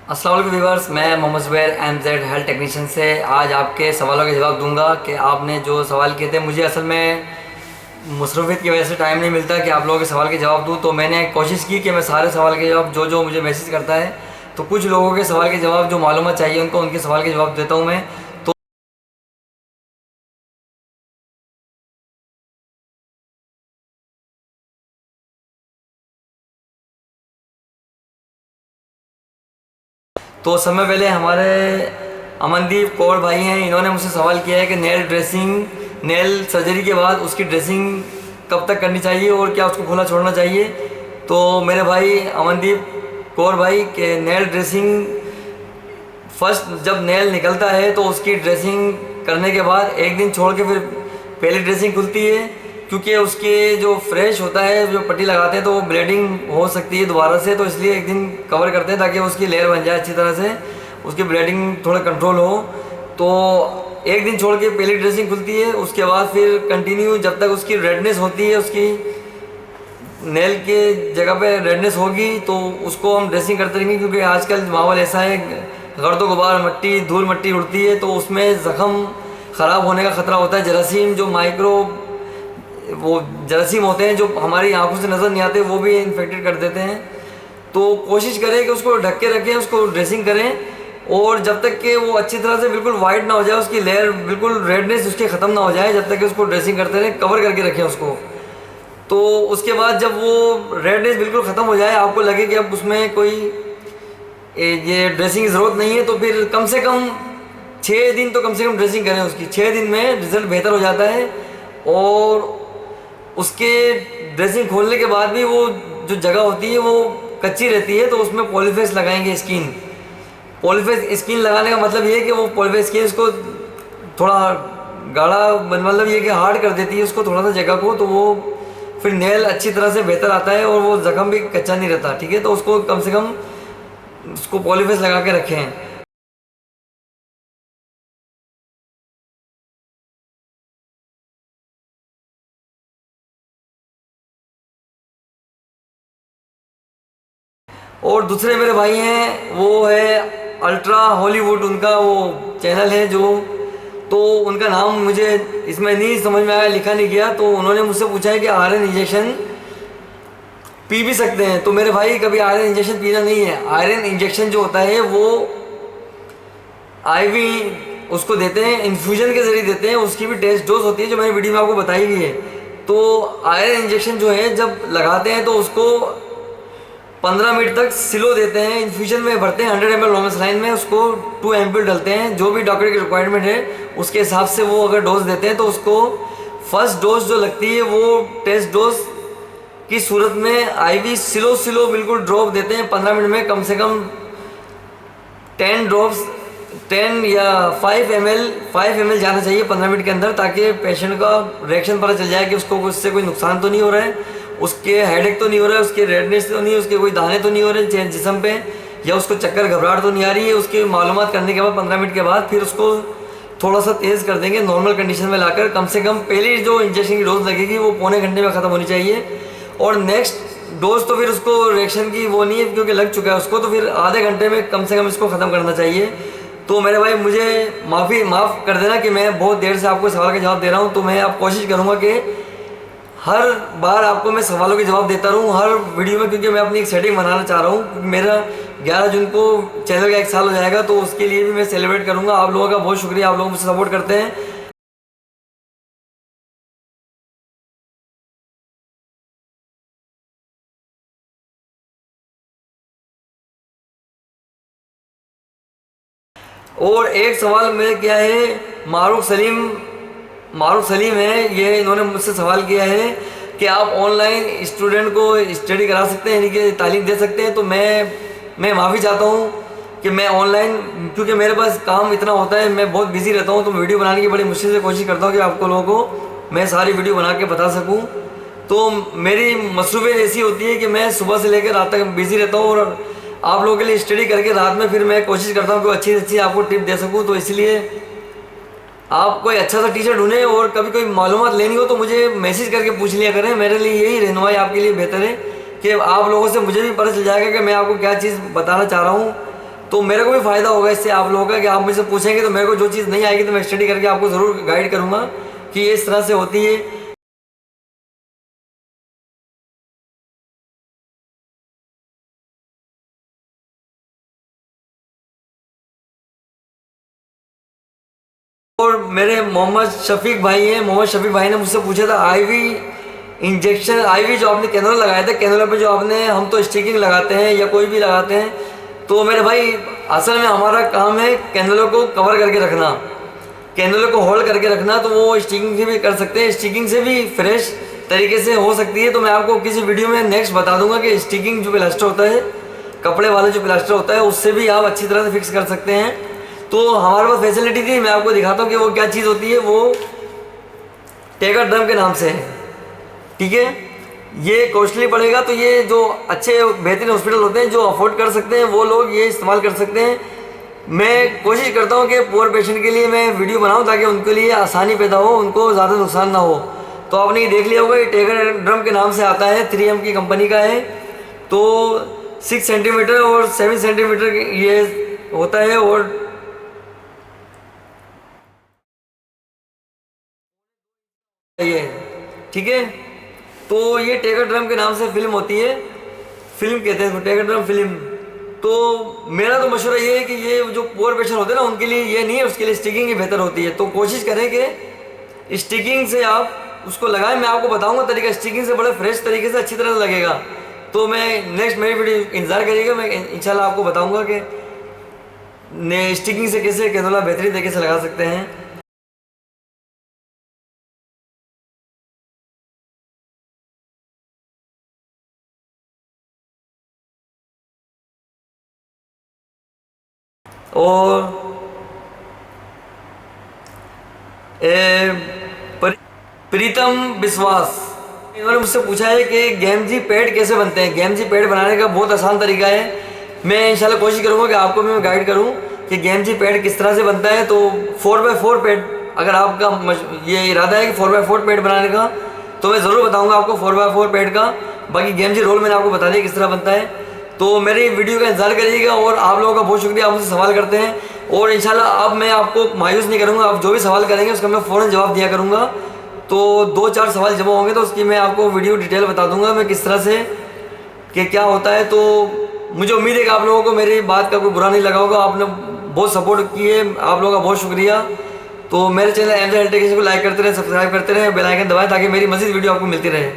अस्सलाम वालेकुम व्यूअर्स, मैं Mohammad Zubair MZ health technician से आज आपके सवालों के जवाब दूंगा कि आपने जो सवाल किए थे। मुझे असल में मसरूफियत की वजह से टाइम नहीं मिलता कि आप लोगों के सवाल के जवाब दूं, तो मैंने कोशिश की कि मैं सारे सवाल के जवाब जो जो मुझे मैसेज करता है, तो कुछ लोगों के सवाल के जवाब जो मालूमात चाहिए उनको उनके सवाल के जवाब देता हूँ मैं। तो समय पहले हमारे अमनदीप कौर भाई हैं, इन्होंने मुझसे सवाल किया है कि नेल सर्जरी के बाद उसकी ड्रेसिंग कब तक करनी चाहिए और क्या उसको खुला छोड़ना चाहिए। तो मेरे भाई अमनदीप कौर भाई के नेल ड्रेसिंग फर्स्ट जब नेल निकलता है तो उसकी ड्रेसिंग करने के बाद एक दिन छोड़ के फिर पहली ड्रेसिंग खुलती है, क्योंकि उसके जो फ्रेश होता है, जो पट्टी लगाते हैं तो वो ब्लीडिंग हो सकती है दोबारा से, तो इसलिए एक दिन कवर करते हैं ताकि उसकी लेयर बन जाए अच्छी तरह से, उसकी ब्लीडिंग थोड़ा कंट्रोल हो। तो एक दिन छोड़ के पहली ड्रेसिंग खुलती है, उसके बाद फिर कंटिन्यू जब तक उसकी रेडनेस होती है, उसकी नेल के जगह पे रेडनेस होगी तो उसको हम ड्रेसिंग करते रहेंगे, क्योंकि आजकल माहौल ऐसा है, गर्दो गुबार मट्टी धूल मट्टी उड़ती है तो उसमें ज़ख़म ख़राब होने का ख़तरा होता है। जरासीम जो वो जरासीम होते हैं जो हमारी आंखों से नज़र नहीं आते, वो भी इन्फेक्टेड कर देते हैं। तो कोशिश करें कि उसको ढक के रखें, उसको ड्रेसिंग करें, और जब तक कि वो अच्छी तरह से बिल्कुल वाइट ना हो जाए, उसकी लेयर बिल्कुल रेडनेस उसकी ख़त्म ना हो जाए, जब तक कि उसको ड्रेसिंग करते रहें, कवर करके रखें उसको। तो उसके बाद जब वो रेडनेस बिल्कुल ख़त्म हो जाए, आपको लगे कि अब उसमें कोई ये ड्रेसिंग की ज़रूरत नहीं है, तो फिर कम से कम 6 दिन तो कम से कम ड्रेसिंग करें उसकी। 6 दिन में रिज़ल्ट बेहतर हो जाता है। और उसके ड्रेसिंग खोलने के बाद भी वो जो जगह होती है वो कच्ची रहती है, तो उसमें पॉलीफेस लगाएंगे स्किन। पॉलीफेस स्किन लगाने का मतलब ये है कि वो पॉलीफेस स्किन उसको थोड़ा गाढ़ा, मतलब ये कि हार्ड कर देती है उसको थोड़ा सा जगह को, तो वो फिर नेल अच्छी तरह से बेहतर आता है और वो ज़ख़म भी कच्चा नहीं रहता। ठीक है, तो उसको कम से कम उसको पॉलीफेस लगा के रखें। और दूसरे मेरे भाई हैं, वो है अल्ट्रा हॉलीवुड, उनका वो चैनल है जो, तो उनका नाम मुझे इसमें नहीं समझ में आया, लिखा नहीं गया, तो उन्होंने मुझसे पूछा है कि आयरन इंजेक्शन पी भी सकते हैं। तो मेरे भाई कभी आयरन इंजेक्शन पीना नहीं है। आयरन इंजेक्शन जो होता है वो आईवी उसको देते हैं, इन्फ्यूजन के ज़रिए देते हैं, उसकी भी टेस्ट डोज होती है जो मैंने वीडियो में आपको बताई हुई है। तो आयरन इंजेक्शन जो है जब लगाते हैं तो उसको 15 मिनट तक सिलो देते हैं, इन्फ्यूजन में भरते हैं 100 ml लोमेसलाइन में, उसको 2 एम्पूल डलते हैं, जो भी डॉक्टर की रिक्वायरमेंट है उसके हिसाब से वो अगर डोज देते हैं तो उसको फर्स्ट डोज जो लगती है वो टेस्ट डोज की सूरत में आईवी सिलो बिल्कुल ड्रॉप देते हैं 15 मिनट में, कम से कम 10 ड्रॉप्स, 10 या 5 ml जाना चाहिए 15 मिनट के अंदर, ताकि पेशेंट का रिएक्शन पता चल जाए कि उसको उससे कोई नुकसान तो नहीं हो रहा है, उसके हेडेक तो नहीं हो रहा है, उसके रेडनेस तो नहीं, उसके कोई दाने तो नहीं हो रहे जिस्म पे, या उसको चक्कर घबराहट तो नहीं आ रही है। उसकी मालूमात करने के बाद 15 मिनट के बाद फिर उसको थोड़ा सा तेज़ कर देंगे, नॉर्मल कंडीशन में लाकर। कम से कम पहली जो इंजेक्शन की डोज लगेगी वो पौने घंटे में ख़त्म होनी चाहिए, और नेक्स्ट डोज तो फिर उसको रिएक्शन की वो नहीं है क्योंकि लग चुका है उसको, तो फिर आधे घंटे में कम से कम इसको ख़त्म करना चाहिए। तो मेरे भाई मुझे माफ़ कर देना कि मैं बहुत देर से आपको सवाल का जवाब दे रहा हूँ, तो मैं आप कोशिश करूँगा कि हर बार आपको मैं सवालों के जवाब देता रहूँ हर वीडियो में, क्योंकि मैं अपनी एक सेटिंग बनाना चाह रहा हूँ। मेरा 11 जून को चैनल का 1 साल हो जाएगा, तो उसके लिए भी मैं सेलिब्रेट करूँगा। आप लोगों का बहुत शुक्रिया, आप लोग मुझे सपोर्ट करते हैं। और एक सवाल मेरे क्या है, मारूफ सलीम है, ये इन्होंने मुझसे सवाल किया है कि आप ऑनलाइन स्टूडेंट को स्टडी करा सकते हैं, यानी कि तालीम दे सकते हैं। तो मैं माफ़ी चाहता हूँ कि मैं ऑनलाइन, क्योंकि मेरे पास काम इतना होता है, मैं बहुत बिजी रहता हूँ, तो वीडियो बनाने की बड़ी मुश्किल से कोशिश करता हूँ कि आपको लोगों को मैं सारी वीडियो बना के बता सकूँ। तो मेरी मसरूफियत ऐसी होती है कि मैं सुबह से लेकर रात तक बिज़ी रहता हूँ, और आप लोगों के लिए स्टडी करके रात में फिर मैं कोशिश करता हूँ कि अच्छी से अच्छी आपको टिप दे सकूँ। तो इसलिए आप कोई अच्छा सा टीचर ढूंढें, और कभी कोई मालूमात लेनी हो तो मुझे मैसेज करके पूछ लिया करें। मेरे लिए यही रहनुमाई आपके लिए बेहतर है कि आप लोगों से मुझे भी पता चल जाएगा कि मैं आपको क्या चीज़ बताना चाह रहा हूँ। तो मेरे को भी फ़ायदा होगा इससे आप लोगों का, कि आप मुझसे पूछेंगे तो मेरे को जो चीज़ नहीं आएगी तो मैं स्टडी करके आपको ज़रूर गाइड करूँगा कि ये इस तरह से होती है। और मेरे मोहम्मद शफीक भाई हैं, मोहम्मद शफीक भाई ने मुझसे पूछा था आईवी इंजेक्शन, आईवी जो आपने कैनोला लगाया था, कैनोला पे जो आपने, हम तो स्टिकिंग लगाते हैं या कोई भी लगाते हैं, तो मेरे भाई असल में हमारा काम है कैनोला को कवर करके रखना, कैनोला को होल्ड करके रखना। तो वो स्टिकिंग से भी कर सकते हैं, स्टिकिंग से भी फ्रेश तरीके से हो सकती है। तो मैं आपको किसी वीडियो में नेक्स्ट बता दूंगा कि स्टिकिंग जो प्लास्टर होता है, कपड़े वाला जो प्लास्टर होता है, उससे भी आप अच्छी तरह से फिक्स कर सकते हैं। तो हमारे पास फैसिलिटी थी, मैं आपको दिखाता हूँ कि वो क्या चीज़ होती है। वो टेगर ड्रम के नाम से है, ठीक है। ये कॉस्टली पड़ेगा, तो ये जो अच्छे बेहतरीन हॉस्पिटल होते हैं जो अफोर्ड कर सकते हैं वो लोग ये इस्तेमाल कर सकते हैं। मैं कोशिश करता हूँ कि पुअर पेशेंट के लिए मैं वीडियो बनाऊँ ताकि उनके लिए आसानी पैदा हो, उनको ज़्यादा नुकसान ना हो। तो आपने ये देख लिया होगा, ये टेगर ड्रम के नाम से आता है, 3M की कंपनी का है। तो 6 सेंटीमीटर और 7 सेंटीमीटर ये होता है, और ये, ठीक है। तो ये टेगर ड्रम के नाम से फिल्म होती है, फिल्म कहते हैं इसको, टेगर ड्रम फिल्म। तो मेरा तो मशवरा ये है कि ये जो पुअर पेशेंट होते हैं ना, उनके लिए ये नहीं है, उसके लिए स्टिकिंग ही बेहतर होती है। तो कोशिश करें कि स्टिकिंग से आप उसको लगाएं। मैं आपको बताऊंगा तरीका, स्टिकिंग से बड़े फ्रेश तरीके से अच्छी तरह से लगेगा। तो मैं नेक्स्ट मेरी वीडियो इंतजार करिएगा, मैं इंशाल्लाह आपको बताऊंगा कि स्टिकिंग से कैसे कैनोला बेहतरीन तरीके से लगा सकते हैं। और प्रीतम विश्वास, इन्होंने मुझसे पूछा है कि गेमजी पैड कैसे बनते हैं। गेमजी पैड बनाने का बहुत आसान तरीका है, मैं इंशाल्लाह कोशिश करूँगा कि आपको भी मैं गाइड करूँ कि गेमजी पैड किस तरह से बनता है। तो 4x4 पैड, अगर आपका ये इरादा है कि 4x4 पैड बनाने का, तो मैं ज़रूर बताऊँगा आपको 4x4 पैड का। बाकी गेमजी रोल मैंने आपको बता दिया किस तरह बनता है। तो मेरी वीडियो का इंतजार करिएगा, और आप लोगों का बहुत शुक्रिया, आप मुझसे सवाल करते हैं। और इंशाल्लाह अब मैं आपको मायूस नहीं करूँगा, आप जो भी सवाल करेंगे उसका मैं फ़ौरन जवाब दिया करूँगा। तो 2-4 सवाल जमा होंगे तो उसकी मैं आपको वीडियो डिटेल बता दूंगा मैं किस तरह से कि क्या होता है। तो मुझे उम्मीद है कि आप लोगों को मेरी बात का कोई बुरा नहीं लगा होगा, आपने बहुत सपोर्ट किए, आप लोगों का बहुत शुक्रिया। तो मेरे चैनल MJ हेल्थ टेक्नीशियन को लाइक करते रहे, सब्सक्राइब करते रहे, बेल आइकन दबाएं ताकि मेरी मज़ीद वीडियो आपको मिलती रहे।